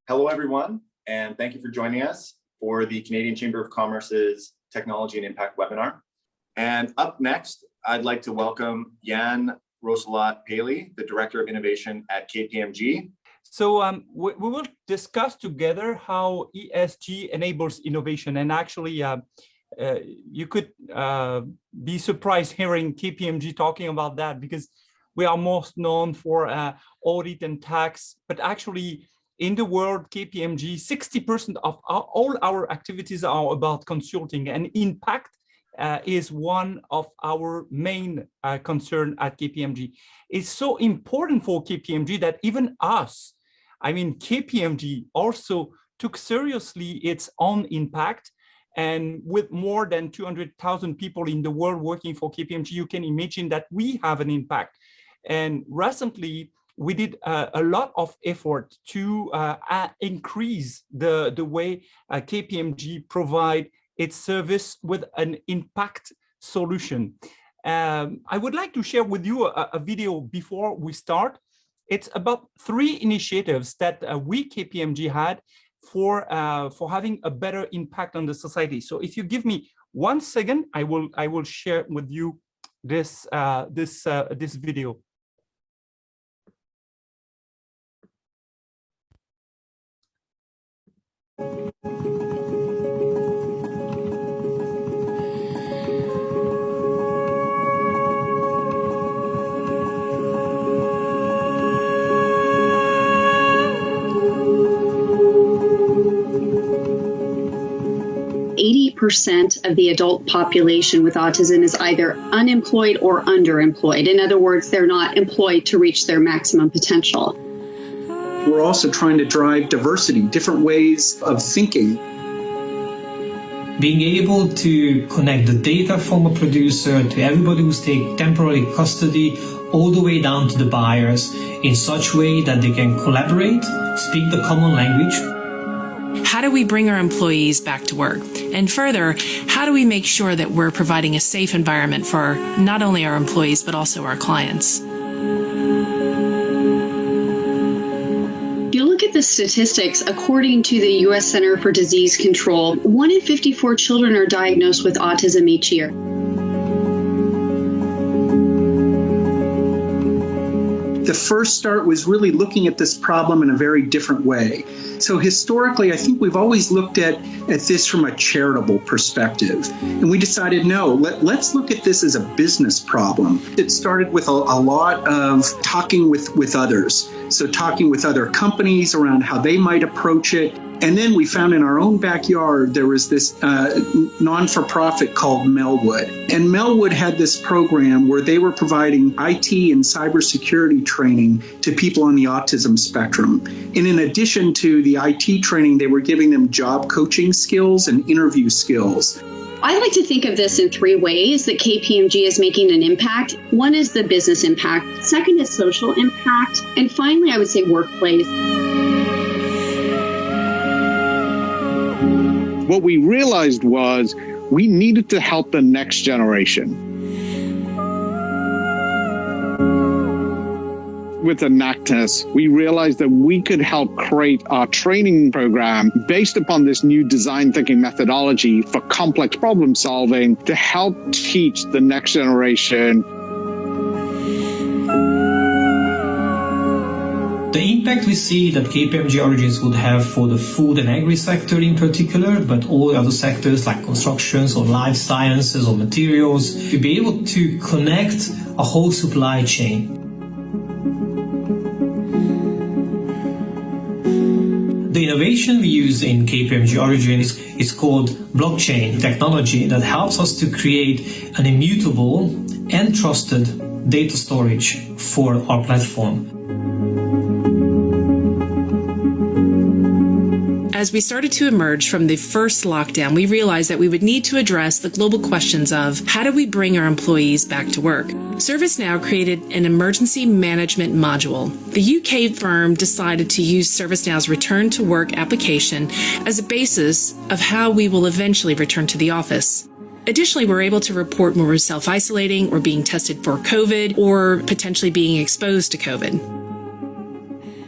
Hello, everyone, and thank you for joining us for the Canadian Chamber of Commerce's Technology and Impact webinar. And up next, I'd like to welcome Yann Rousselot-Paille, the Director of Innovation at KPMG. So we will discuss together how ESG enables innovation. And actually, you could be surprised hearing KPMG talking about that, because we are most known for audit and tax, but actually in the world, KPMG, 60% of all our activities are about consulting, and impact is one of our main concern at KPMG. It's so important for KPMG that even us, KPMG also took seriously its own impact. And with more than 200,000 people in the world working for KPMG, you can imagine that we have an impact. And recently, we did a lot of effort to increase the way KPMG provide its service with an impact solution. I would like to share with you a video before we start. It's about 3 initiatives that we KPMG had for having a better impact on the society. So if you give me 1 second, I will share with you this video. 80% of the adult population with autism is either unemployed or underemployed. In other words, they're not employed to reach their maximum potential. We're also trying to drive diversity, different ways of thinking. Being able to connect the data from a producer to everybody who's taking temporary custody, all the way down to the buyers, in such a way that they can collaborate, speak the common language. How do we bring our employees back to work? And further, how do we make sure that we're providing a safe environment for not only our employees, but also our clients? If you look at the statistics, according to the U.S. Center for Disease Control, 1 in 54 children are diagnosed with autism each year. The first start was really looking at this problem in a very different way. So historically, I think we've always looked at this from a charitable perspective. And we decided, no, let's look at this as a business problem. It started with a lot of talking with others. So talking with other companies around how they might approach it. And then we found in our own backyard, there was this non-for-profit called Melwood. And Melwood had this program where they were providing IT and cybersecurity training to people on the autism spectrum. And in addition to the IT training, they were giving them job coaching skills and interview skills. I like to think of this in 3 ways that KPMG is making an impact. One is the business impact. Second is social impact. And finally, I would say workplace. What we realized was we needed to help the next generation. With Enactus, we realized that we could help create our training program based upon this new design thinking methodology for complex problem solving to help teach the next generation. The impact we see that KPMG Origins would have for the food and agri sector in particular, but all other sectors like constructions or life sciences or materials, to be able to connect a whole supply chain. The innovation we use in KPMG Origins is called blockchain technology that helps us to create an immutable and trusted data storage for our platform. As we started to emerge from the first lockdown, we realized that we would need to address the global questions of how do we bring our employees back to work? ServiceNow created an emergency management module. The UK firm decided to use ServiceNow's return to work application as a basis of how we will eventually return to the office. Additionally, we're able to report when we're self-isolating or being tested for COVID or potentially being exposed to COVID.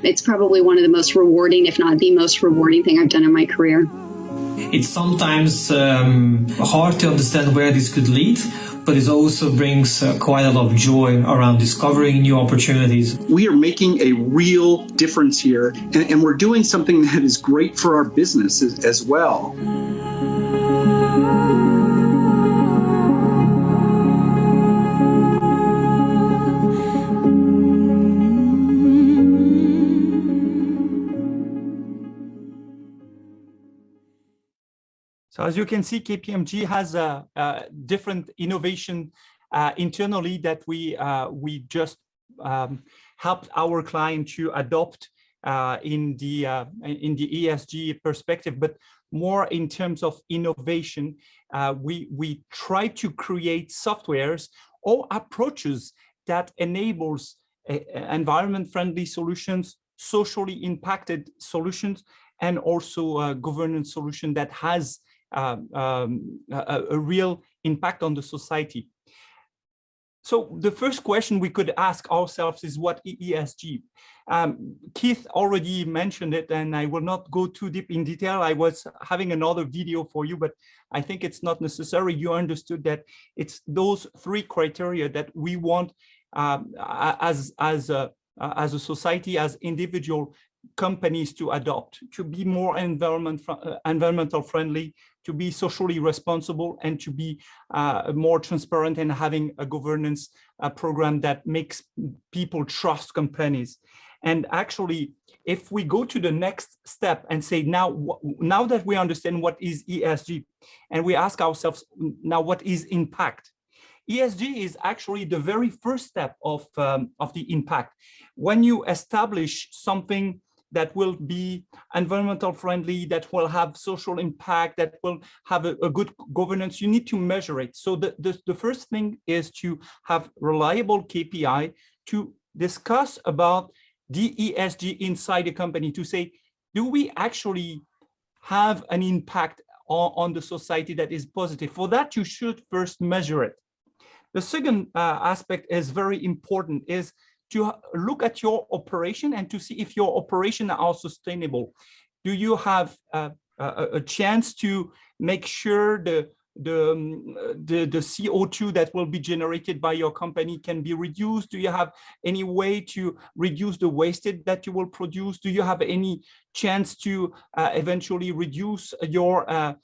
It's probably one of the most rewarding, if not the most rewarding thing I've done in my career. It's sometimes hard to understand where this could lead, but it also brings quite a lot of joy around discovering new opportunities. We are making a real difference here, and we're doing something that is great for our business as well. So as you can see, KPMG has a different innovation internally that we just helped our client to adopt in the ESG perspective, but more in terms of innovation. We try to create softwares or approaches that enables environment-friendly solutions, socially impacted solutions, and also a governance solution that has a real impact on the society. So the first question we could ask ourselves is, what is ESG? Keith already mentioned it, and I will not go too deep in detail. I was having another video for you, but I think it's not necessary. You understood that it's those three criteria that we want as a society, as individual companies to adopt, to be more environmental friendly, to be socially responsible, and to be more transparent, and having a governance program that makes people trust companies. And actually, if we go to the next step and say, now that we understand what is ESG, and we ask ourselves, now what is impact? ESG is actually the very first step of the impact. When you establish something that will be environmental friendly, that will have social impact, that will have a good governance, you need to measure it. So the first thing is to have reliable KPI to discuss about the ESG inside the company, to say, do we actually have an impact on the society that is positive? For that, you should first measure it. The second aspect is very important, is to look at your operation and to see if your operations are sustainable. Do you have a chance to make sure the CO2 that will be generated by your company can be reduced? Do you have any way to reduce the wastage that you will produce? Do you have any chance to eventually reduce your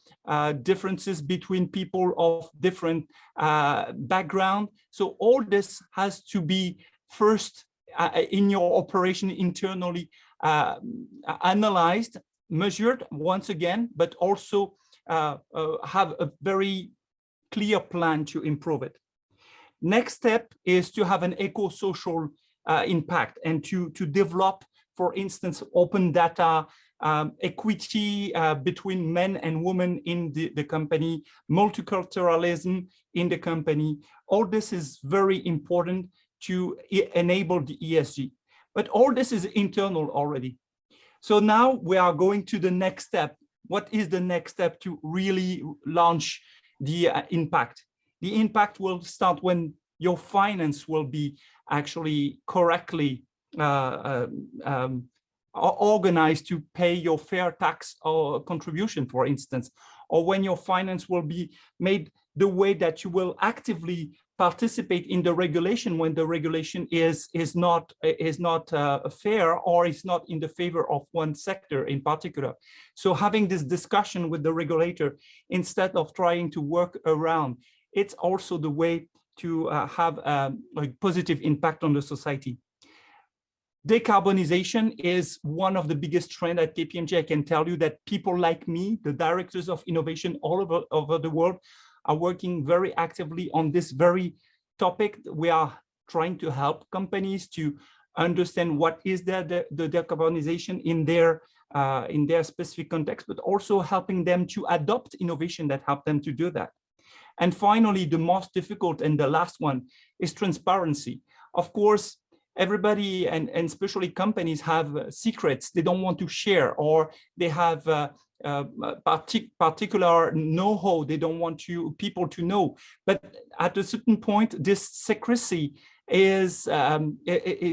differences between people of different background? So all this has to be first in your operation internally analyzed, measured once again, but also have a very clear plan to improve it. Next step is to have an eco-social impact, and to develop, for instance, open data, equity between men and women in the company, multiculturalism in the company. All this is very important to enable the ESG. But all this is internal already. So now we are going to the next step. What is the next step to really launch the impact? The impact will start when your finance will be actually correctly organized to pay your fair tax or contribution, for instance, or when your finance will be made the way that you will actively participate in the regulation when the regulation is not fair, or is not in the favor of one sector in particular. So having this discussion with the regulator instead of trying to work around, it's also the way to have a positive impact on the society. Decarbonization is one of the biggest trends at KPMG. I can tell you that people like me, the directors of innovation all over the world, are working very actively on this very topic. We are trying to help companies to understand what is the decarbonization in their specific context, but also helping them to adopt innovation that help them to do that. And finally, the most difficult and the last one is transparency. Of course, everybody, and especially companies, have secrets they don't want to share, or they have particular know-how they don't want people to know. But at a certain point, this secrecy is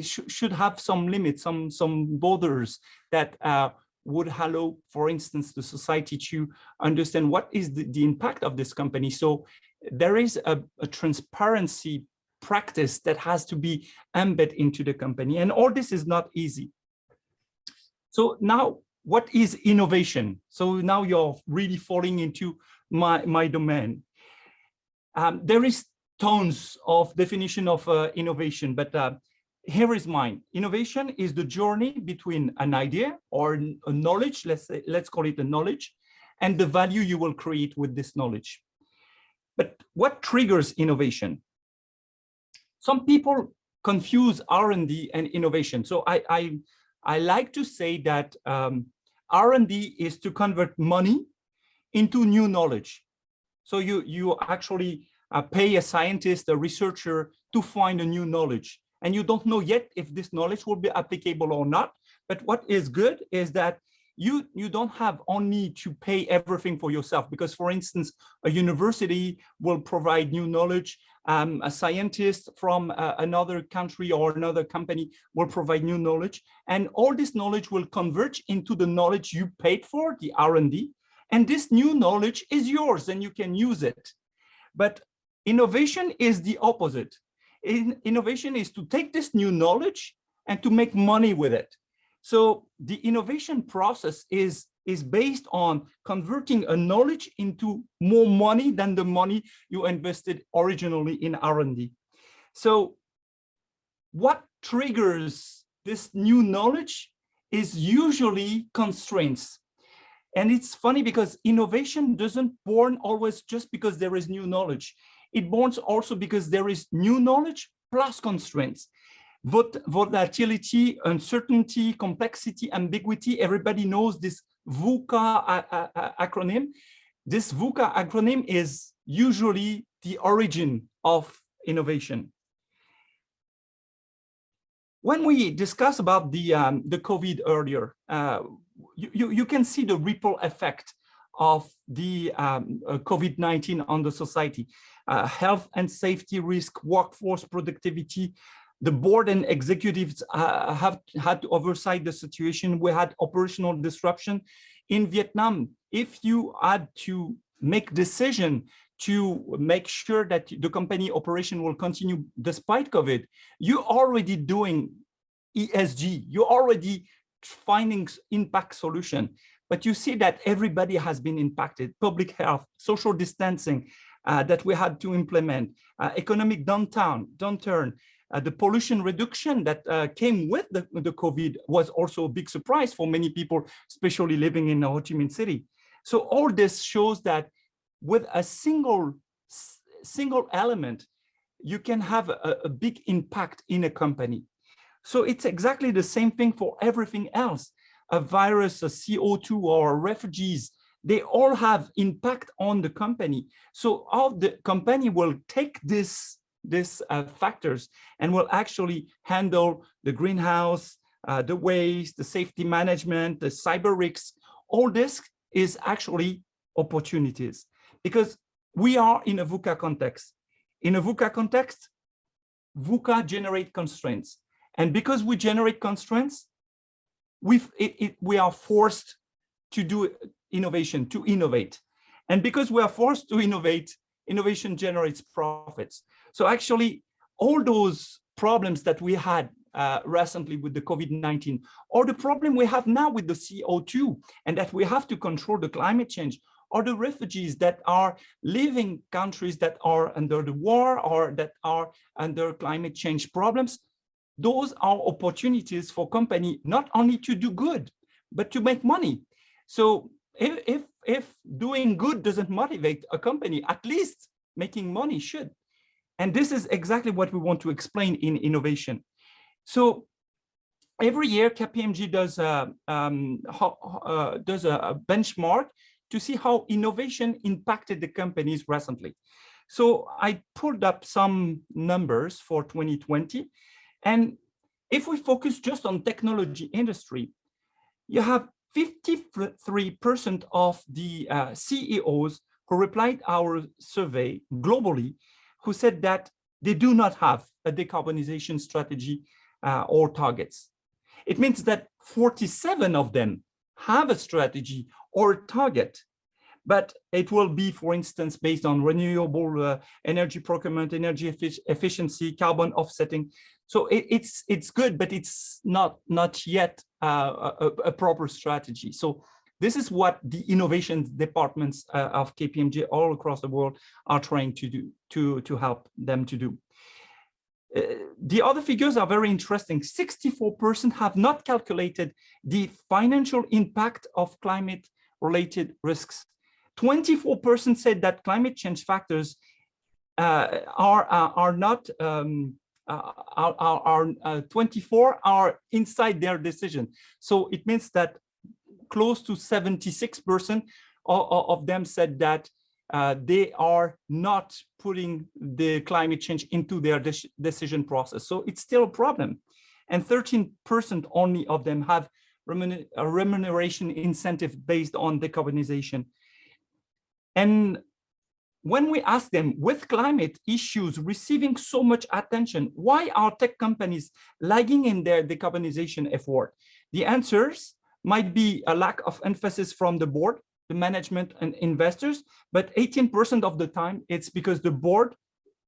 should have some limits, some borders that would allow, for instance, the society to understand what is the impact of this company. So there is a transparency practice that has to be embedded into the company, and all this is not easy. So now, what is innovation? So now you're really falling into my domain. There is tons of definition of innovation, but here is mine. Innovation is the journey between an idea or a knowledge, let's call it a knowledge, and the value you will create with this knowledge. But what triggers innovation? Some people confuse R&D and innovation. So I like to say that R&D is to convert money into new knowledge. So you actually pay a scientist, a researcher to find a new knowledge. And you don't know yet if this knowledge will be applicable or not. But what is good is that you don't have only to pay everything for yourself, because, for instance, a university will provide new knowledge. A scientist from another country or another company will provide new knowledge. And all this knowledge will converge into the knowledge you paid for, the R&D. And this new knowledge is yours and you can use it. But innovation is the opposite. Innovation is to take this new knowledge and to make money with it. So the innovation process is based on converting a knowledge into more money than the money you invested originally in R&D. So what triggers this new knowledge is usually constraints. And it's funny because innovation doesn't born always just because there is new knowledge. It borns also because there is new knowledge plus constraints. Volatility, uncertainty, complexity, ambiguity. Everybody knows this VUCA acronym. This VUCA acronym is usually the origin of innovation. When we discussed about the COVID earlier, you can see the ripple effect of the COVID-19 on the society. Health and safety risk, workforce productivity. The board and executives have had to oversight the situation. We had operational disruption in Vietnam. If you had to make decision to make sure that the company operation will continue despite COVID, you're already doing ESG, you're already finding impact solution. But you see that everybody has been impacted. Public health, social distancing that we had to implement, economic downturn, the pollution reduction that came with the COVID was also a big surprise for many people, especially living in Ho Chi Minh City. So all this shows that with a single element, you can have a big impact in a company. So it's exactly the same thing for everything else. A virus, a CO2, or refugees, they all have impact on the company. So all the company will take these factors and will actually handle the greenhouse, the waste, the safety management, the cyber risks. All this is actually opportunities, because we are in a VUCA context. In a VUCA context, VUCA generate constraints. And because we generate constraints, we are forced to do innovation, to innovate. And because we are forced to innovate, innovation generates profits. So actually, all those problems that we had recently with the COVID-19, or the problem we have now with the CO2, and that we have to control the climate change, or the refugees that are living countries that are under the war or that are under climate change problems, those are opportunities for company not only to do good, but to make money. So if doing good doesn't motivate a company, at least making money should. And this is exactly what we want to explain in innovation. So every year, KPMG does a benchmark to see how innovation impacted the companies recently. So I pulled up some numbers for 2020. And if we focus just on technology industry, you have 53% of the CEOs who replied our survey globally, who said that they do not have a decarbonization strategy or targets. It means that 47 of them have a strategy or target, but it will be, for instance, based on renewable energy procurement, energy efficiency, carbon offsetting. So it's good, but it's not yet a proper strategy. So this is what the innovation departments of KPMG all across the world are trying to do to help them to do. The other figures are very interesting. 64% have not calculated the financial impact of climate-related risks. 24% said that climate change factors are not. 24 are inside their decision. So it means that close to 76% of them said that they are not putting the climate change into their decision process. So it's still a problem. And 13% only of them have a remuneration incentive based on decarbonization. And when we ask them, with climate issues receiving so much attention, why are tech companies lagging in their decarbonization effort? The answers might be a lack of emphasis from the board, the management and investors, but 18% of the time it's because the board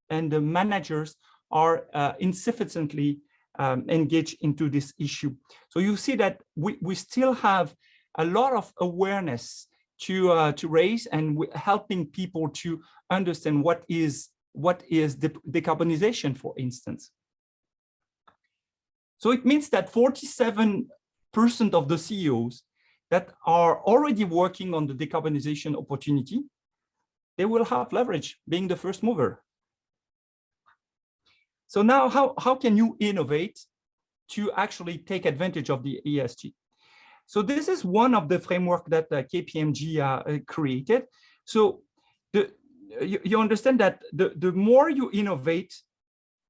and the managers are insufficiently engaged into this issue. So you see that we still have a lot of awareness to raise, and helping people to understand what is decarbonization, for instance. So it means that 47% of the CEOs that are already working on the decarbonization opportunity, they will have leverage being the first mover. So now how can you innovate to actually take advantage of the ESG? So this is one of the framework that KPMG created. So you understand that the more you innovate,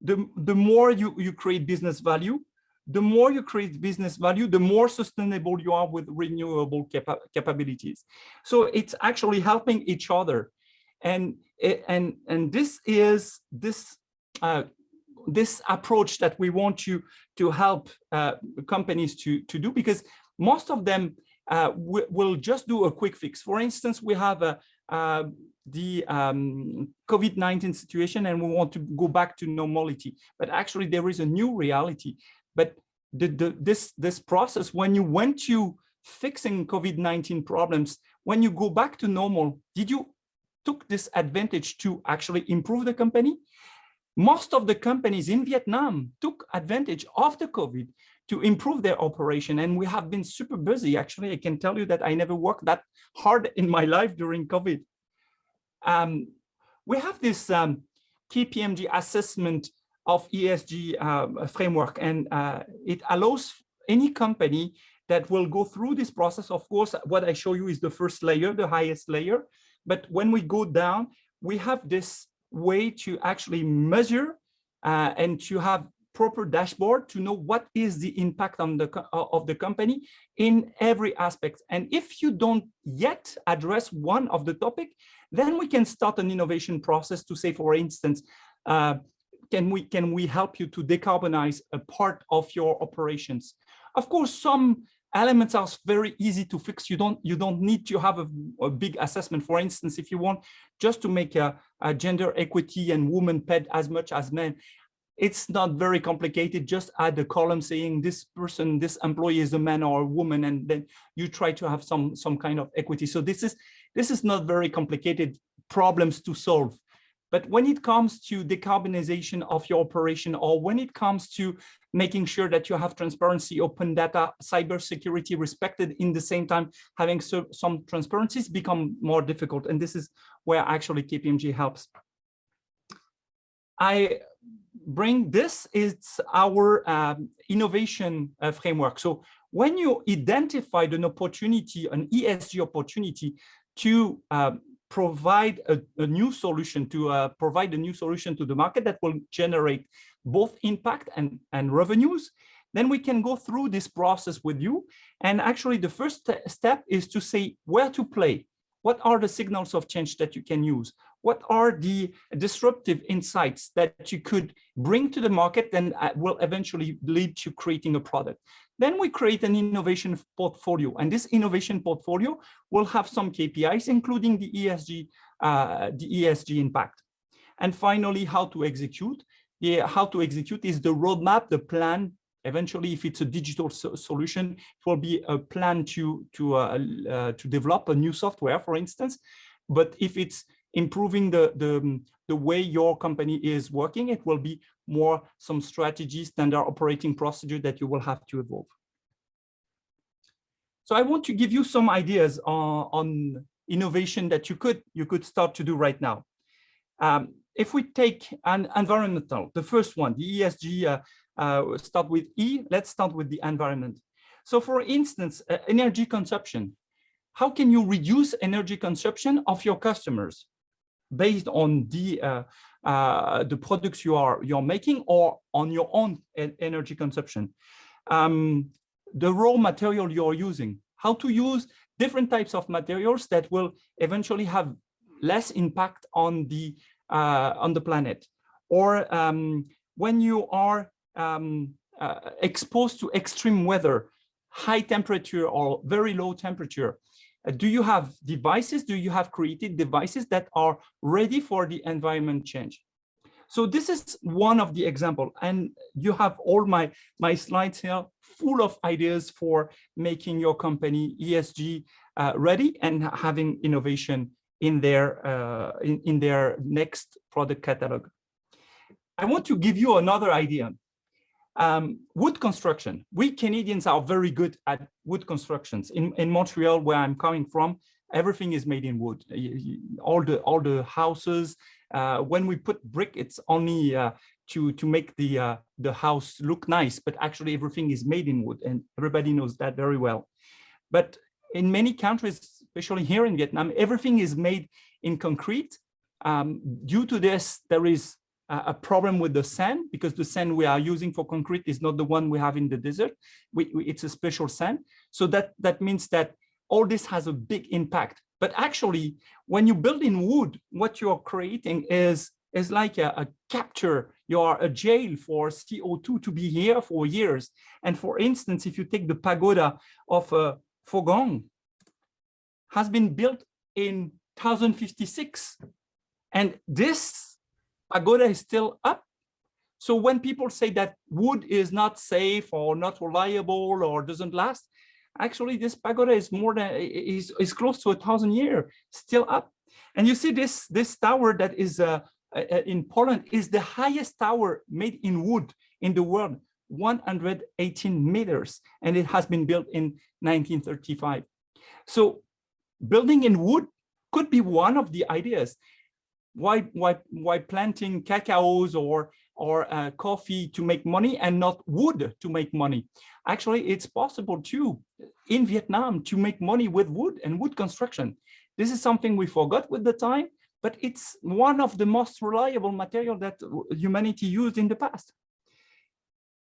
the more you create business value. The more you create business value, the more sustainable you are with renewable capabilities. So it's actually helping each other, and this is this approach that we want to help companies to do, because most of them will just do a quick fix. For instance, we have the COVID-19 situation, and we want to go back to normality, but actually there is a new reality. But this process, when you went to fixing COVID-19 problems, when you go back to normal, did you took this advantage to actually improve the company? Most of the companies in Vietnam took advantage of the COVID to improve their operation. And we have been super busy. Actually, I can tell you that I never worked that hard in my life during COVID. We have this KPMG assessment of ESG framework, and it allows any company that will go through this process. Of course, what I show you is the first layer, the highest layer. But when we go down, we have this way to actually measure and to have proper dashboard to know what is the impact on of the company in every aspect. And if you don't yet address one of the topic, then we can start an innovation process to say, for instance, can we help you to decarbonize a part of your operations? Of course, some elements are very easy to fix. You don't need to have a big assessment. For instance, if you want just to make a gender equity and women paid as much as men, it's not very complicated. Just add a column saying this person, this employee is a man or a woman, and then you try to have some kind of equity. So this is not very complicated problems to solve. But when it comes to decarbonization of your operation, or when it comes to making sure that you have transparency, open data, cybersecurity respected, in the same time having some transparencies, become more difficult. And this is where actually KPMG helps. I bring this, it's our innovation framework. So when you identified an opportunity, an ESG opportunity to provide a new solution, to provide a new solution to the market that will generate both impact and revenues, then we can go through this process with you. And actually the first step is to say where to play. What are the signals of change that you can use? what are the disruptive insights that you could bring to the market and will eventually lead to creating a product. Then we create an innovation portfolio, and this innovation portfolio will have some KPIs, including the ESG impact. And finally, how to execute. How to execute is the roadmap, the plan. Eventually, if it's a digital solution, it will be a plan to develop a new software, for instance. But if it's improving the way your company is working, it will be more some strategy, standard operating procedure that you will have to evolve. So I want to give you some ideas on innovation that you could start to do right now. If we take an environmental, the first one, the ESG, start with E, let's start with the environment. So for instance, energy consumption. How can you reduce energy consumption of your customers based on the products you're making or on your own energy consumption? The raw material you're using, how to use different types of materials that will eventually have less impact on the planet. Or when you are exposed to extreme weather, high temperature or very low temperature, do you have devices? Do you have created devices that are ready for the environment change? So this is one of the examples, and you have all my slides here full of ideas for making your company ESG ready and having innovation in their next product catalog. I want to give you another idea. Wood construction. We Canadians are very good at wood constructions. In Montreal, where I'm coming from, everything is made in wood. All the houses. When we put brick, it's only to make the house look nice, but actually everything is made in wood, and everybody knows that very well. But in many countries, especially here in Vietnam, everything is made in concrete. Due to this, there is a problem with the sand, because the sand we are using for concrete is not the one we have in the desert. It's a special sand. So that means that all this has a big impact. But actually, when you build in wood, what you're creating is like a capture. You are a jail for CO2 to be here for years. And for instance, if you take the pagoda of Pho Quang, has been built in 1056, and this pagoda is still up. So when people say that wood is not safe or not reliable or doesn't last, actually this pagoda is more than is close to 1,000 years still up. And you see this tower that is in Poland is the highest tower made in wood in the world, 118 meters, and it has been built in 1935. So building in wood could be one of the ideas. Why planting cacaos or coffee to make money and not wood to make money? Actually, it's possible too in Vietnam to make money with wood and wood construction. This is something we forgot with the time, but it's one of the most reliable material that humanity used in the past.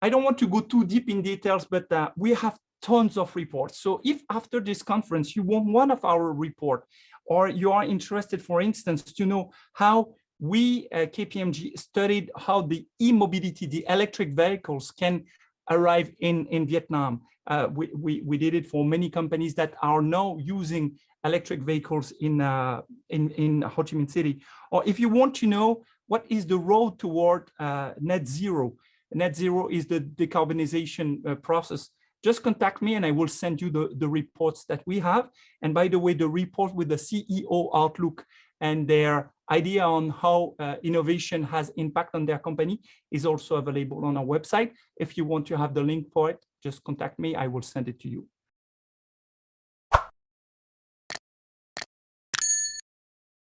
I don't want to go too deep in details, but we have tons of reports. So if after this conference you want one of our report, or you are interested, for instance, to know how we KPMG studied how the e-mobility, the electric vehicles can arrive in Vietnam. We did it for many companies that are now using electric vehicles in Ho Chi Minh City. Or if you want to know what is the road toward net zero. Net zero is the decarbonization process. Just contact me and I will send you the reports that we have. And by the way, the report with the CEO outlook and their idea on how innovation has impact on their company is also available on our website. If you want to have the link for it, just contact me, I will send it to you.